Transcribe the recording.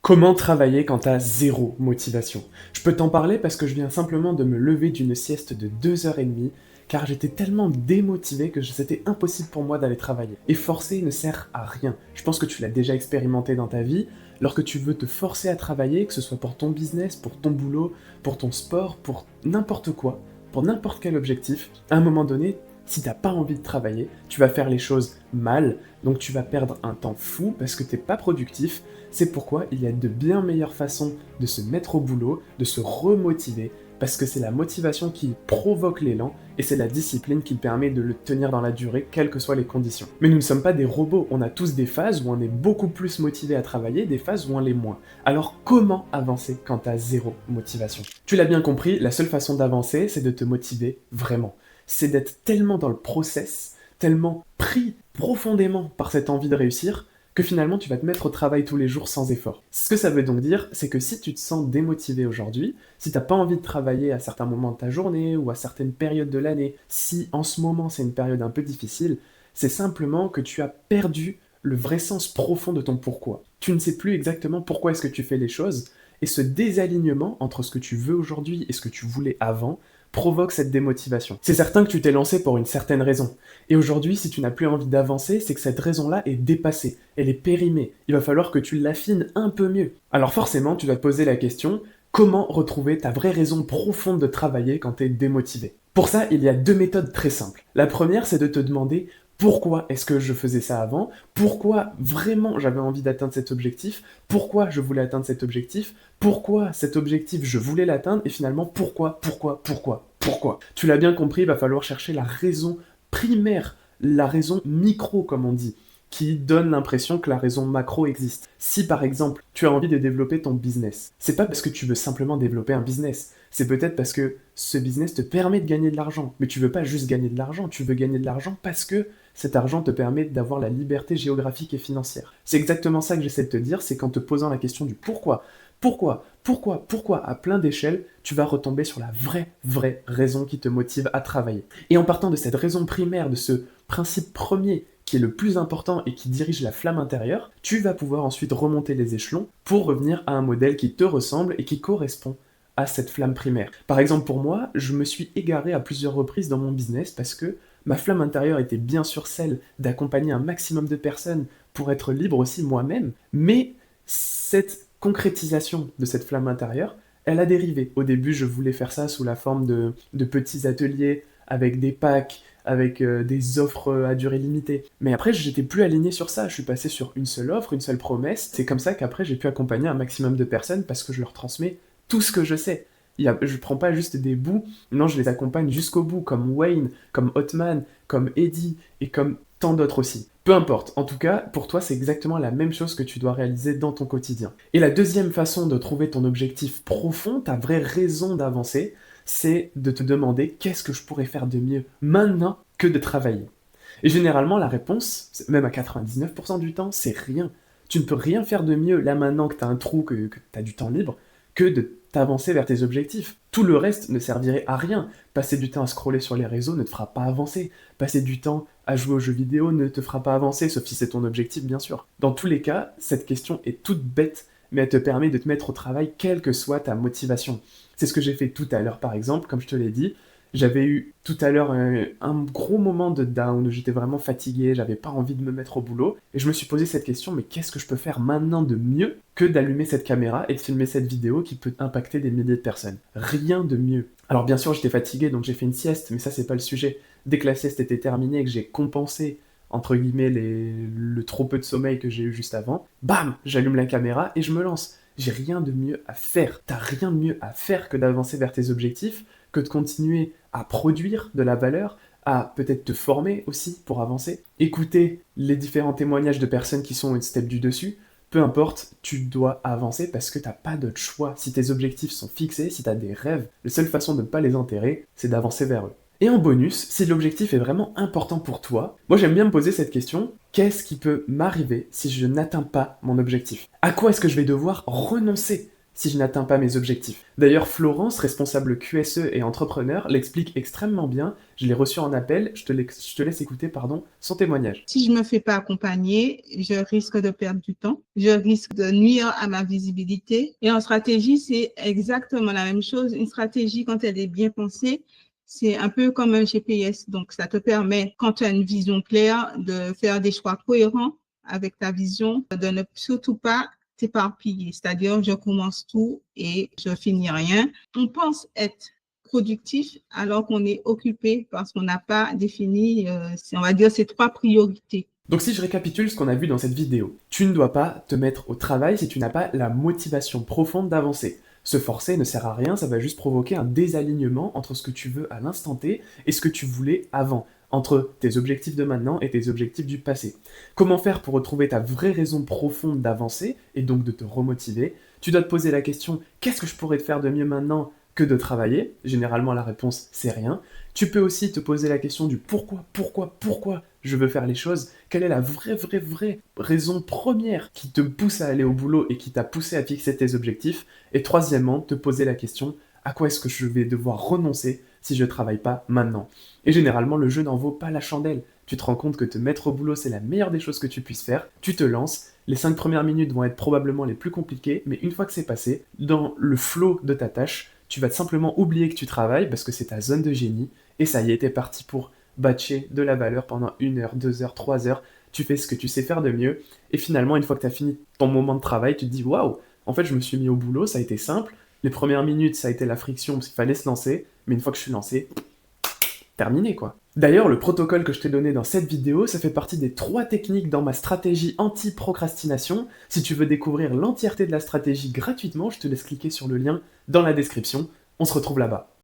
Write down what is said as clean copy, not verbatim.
Comment travailler quand t'as zéro motivation? Je peux t'en parler parce que je viens simplement de me lever d'une sieste de 2 heures et demie, car j'étais tellement démotivé que c'était impossible pour moi d'aller travailler. Et forcer ne sert à rien. Je pense que tu l'as déjà expérimenté dans ta vie. Lorsque tu veux te forcer à travailler, que ce soit pour ton business, pour ton boulot, pour ton sport, pour n'importe quoi, pour n'importe quel objectif, à un moment donné, si t'as pas envie de travailler, tu vas faire les choses mal, donc tu vas perdre un temps fou parce que t'es pas productif. C'est pourquoi il y a de bien meilleures façons de se mettre au boulot, de se remotiver, parce que c'est la motivation qui provoque l'élan et c'est la discipline qui permet de le tenir dans la durée, quelles que soient les conditions. Mais nous ne sommes pas des robots, on a tous des phases où on est beaucoup plus motivé à travailler, des phases où on l'est moins. Alors comment avancer quand t'as zéro motivation? Tu l'as bien compris, la seule façon d'avancer, c'est de te motiver vraiment. C'est d'être tellement dans le process, tellement pris profondément par cette envie de réussir, que finalement tu vas te mettre au travail tous les jours sans effort. Ce que ça veut donc dire, c'est que si tu te sens démotivé aujourd'hui, si t'as pas envie de travailler à certains moments de ta journée ou à certaines périodes de l'année, si en ce moment c'est une période un peu difficile, c'est simplement que tu as perdu le vrai sens profond de ton pourquoi. Tu ne sais plus exactement pourquoi est-ce que tu fais les choses, et ce désalignement entre ce que tu veux aujourd'hui et ce que tu voulais avant provoque cette démotivation. C'est certain que tu t'es lancé pour une certaine raison. Et aujourd'hui, si tu n'as plus envie d'avancer, c'est que cette raison-là est dépassée, elle est périmée. Il va falloir que tu l'affines un peu mieux. Alors forcément, tu dois te poser la question, comment retrouver ta vraie raison profonde de travailler quand tu es démotivé? Pour ça, il y a deux méthodes très simples. La première, c'est de te demander pourquoi est-ce que je faisais ça avant? Pourquoi vraiment j'avais envie d'atteindre cet objectif? Pourquoi je voulais atteindre cet objectif? Pourquoi cet objectif je voulais l'atteindre? Et finalement, pourquoi? Tu l'as bien compris, il va falloir chercher la raison primaire, la raison micro comme on dit, qui donne l'impression que la raison macro existe. Si par exemple tu as envie de développer ton business, c'est pas parce que tu veux simplement développer un business, c'est peut-être parce que ce business te permet de gagner de l'argent. Mais tu veux pas juste gagner de l'argent, tu veux gagner de l'argent parce que cet argent te permet d'avoir la liberté géographique et financière. C'est exactement ça que j'essaie de te dire, c'est qu'en te posant la question du pourquoi, à plein d'échelles, tu vas retomber sur la vraie raison qui te motive à travailler. Et en partant de cette raison primaire, de ce principe premier qui est le plus important et qui dirige la flamme intérieure, tu vas pouvoir ensuite remonter les échelons pour revenir à un modèle qui te ressemble et qui correspond à cette flamme primaire. Par exemple, pour moi, je me suis égaré à plusieurs reprises dans mon business parce que ma flamme intérieure était bien sûr celle d'accompagner un maximum de personnes pour être libre aussi moi-même, mais cette concrétisation de cette flamme intérieure, elle a dérivé. Au début, je voulais faire ça sous la forme de petits ateliers avec des packs, avec des offres à durée limitée. Mais après, j'étais plus aligné sur ça. Je suis passé sur une seule offre, une seule promesse. C'est comme ça qu'après, j'ai pu accompagner un maximum de personnes parce que je leur transmets tout ce que je sais. Je prends pas juste des bouts, non, je les accompagne jusqu'au bout, comme Wayne, comme Hotman, comme Eddie et comme tant d'autres aussi. Peu importe, en tout cas, pour toi, c'est exactement la même chose que tu dois réaliser dans ton quotidien. Et la deuxième façon de trouver ton objectif profond, ta vraie raison d'avancer, c'est de te demander qu'est-ce que je pourrais faire de mieux maintenant que de travailler. Et généralement, la réponse, même à 99% du temps, c'est rien. Tu ne peux rien faire de mieux là maintenant que tu as un trou, que tu as du temps libre, que de t'avancer vers tes objectifs. Tout le reste ne servirait à rien. Passer du temps à scroller sur les réseaux ne te fera pas avancer. Passer du temps à jouer aux jeux vidéo ne te fera pas avancer, sauf si c'est ton objectif, bien sûr. Dans tous les cas, cette question est toute bête, mais elle te permet de te mettre au travail, quelle que soit ta motivation. C'est ce que j'ai fait tout à l'heure, par exemple, comme je te l'ai dit. J'avais eu tout à l'heure un gros moment de down où j'étais vraiment fatigué, j'avais pas envie de me mettre au boulot, et je me suis posé cette question, mais qu'est-ce que je peux faire maintenant de mieux que d'allumer cette caméra et de filmer cette vidéo qui peut impacter des milliers de personnes? Rien de mieux. Alors bien sûr, j'étais fatigué, donc j'ai fait une sieste, mais ça c'est pas le sujet. Dès que la sieste était terminée et que j'ai compensé entre guillemets le trop peu de sommeil que j'ai eu juste avant, bam, j'allume la caméra et je me lance. J'ai rien de mieux à faire. T'as rien de mieux à faire que d'avancer vers tes objectifs, que de continuer à produire de la valeur, à peut-être te former aussi pour avancer, écouter les différents témoignages de personnes qui sont une step du dessus. Peu importe, tu dois avancer parce que t'as pas d'autre choix. Si tes objectifs sont fixés, si t'as des rêves, la seule façon de ne pas les enterrer, c'est d'avancer vers eux. Et en bonus, si l'objectif est vraiment important pour toi, moi j'aime bien me poser cette question, qu'est-ce qui peut m'arriver si je n'atteins pas mon objectif? À quoi est-ce que je vais devoir renoncer si je n'atteins pas mes objectifs. D'ailleurs, Florence, responsable QSE et entrepreneur, l'explique extrêmement bien. Je l'ai reçu en appel, je te laisse écouter son témoignage. Si je me fais pas accompagner, je risque de perdre du temps, je risque de nuire à ma visibilité. Et en stratégie, c'est exactement la même chose. Une stratégie, quand elle est bien pensée, c'est un peu comme un GPS. Donc, ça te permet, quand tu as une vision claire, de faire des choix cohérents avec ta vision, de ne surtout pas t'éparpiller. C'est-à-dire, je commence tout et je finis rien. On pense être productif alors qu'on est occupé parce qu'on n'a pas défini, on va dire, ces 3 priorités. Donc si je récapitule ce qu'on a vu dans cette vidéo, tu ne dois pas te mettre au travail si tu n'as pas la motivation profonde d'avancer. Se forcer ne sert à rien, ça va juste provoquer un désalignement entre ce que tu veux à l'instant T et ce que tu voulais avant, entre tes objectifs de maintenant et tes objectifs du passé. Comment faire pour retrouver ta vraie raison profonde d'avancer et donc de te remotiver? Tu dois te poser la question, qu'est-ce que je pourrais faire de mieux maintenant que de travailler? Généralement la réponse c'est rien. Tu peux aussi te poser la question du pourquoi je veux faire les choses, quelle est la vraie raison première qui te pousse à aller au boulot et qui t'a poussé à fixer tes objectifs. Et troisièmement, te poser la question, à quoi est-ce que je vais devoir renoncer si je ne travaille pas maintenant? Et généralement, le jeu n'en vaut pas la chandelle. Tu te rends compte que te mettre au boulot, c'est la meilleure des choses que tu puisses faire. Tu te lances, les 5 premières minutes vont être probablement les plus compliquées, mais une fois que c'est passé, dans le flow de ta tâche, tu vas simplement oublier que tu travailles parce que c'est ta zone de génie, et ça y est, t'es parti pour batcher de la valeur pendant 1 heure, 2 heures, 3 heures, tu fais ce que tu sais faire de mieux, et finalement, une fois que tu as fini ton moment de travail, tu te dis, waouh, en fait, je me suis mis au boulot, ça a été simple, les premières minutes, ça a été la friction parce qu'il fallait se lancer, mais une fois que je suis lancé, terminé quoi. D'ailleurs, le protocole que je t'ai donné dans cette vidéo, ça fait partie des 3 techniques dans ma stratégie anti-procrastination. Si tu veux découvrir l'entièreté de la stratégie gratuitement, je te laisse cliquer sur le lien dans la description. On se retrouve là-bas.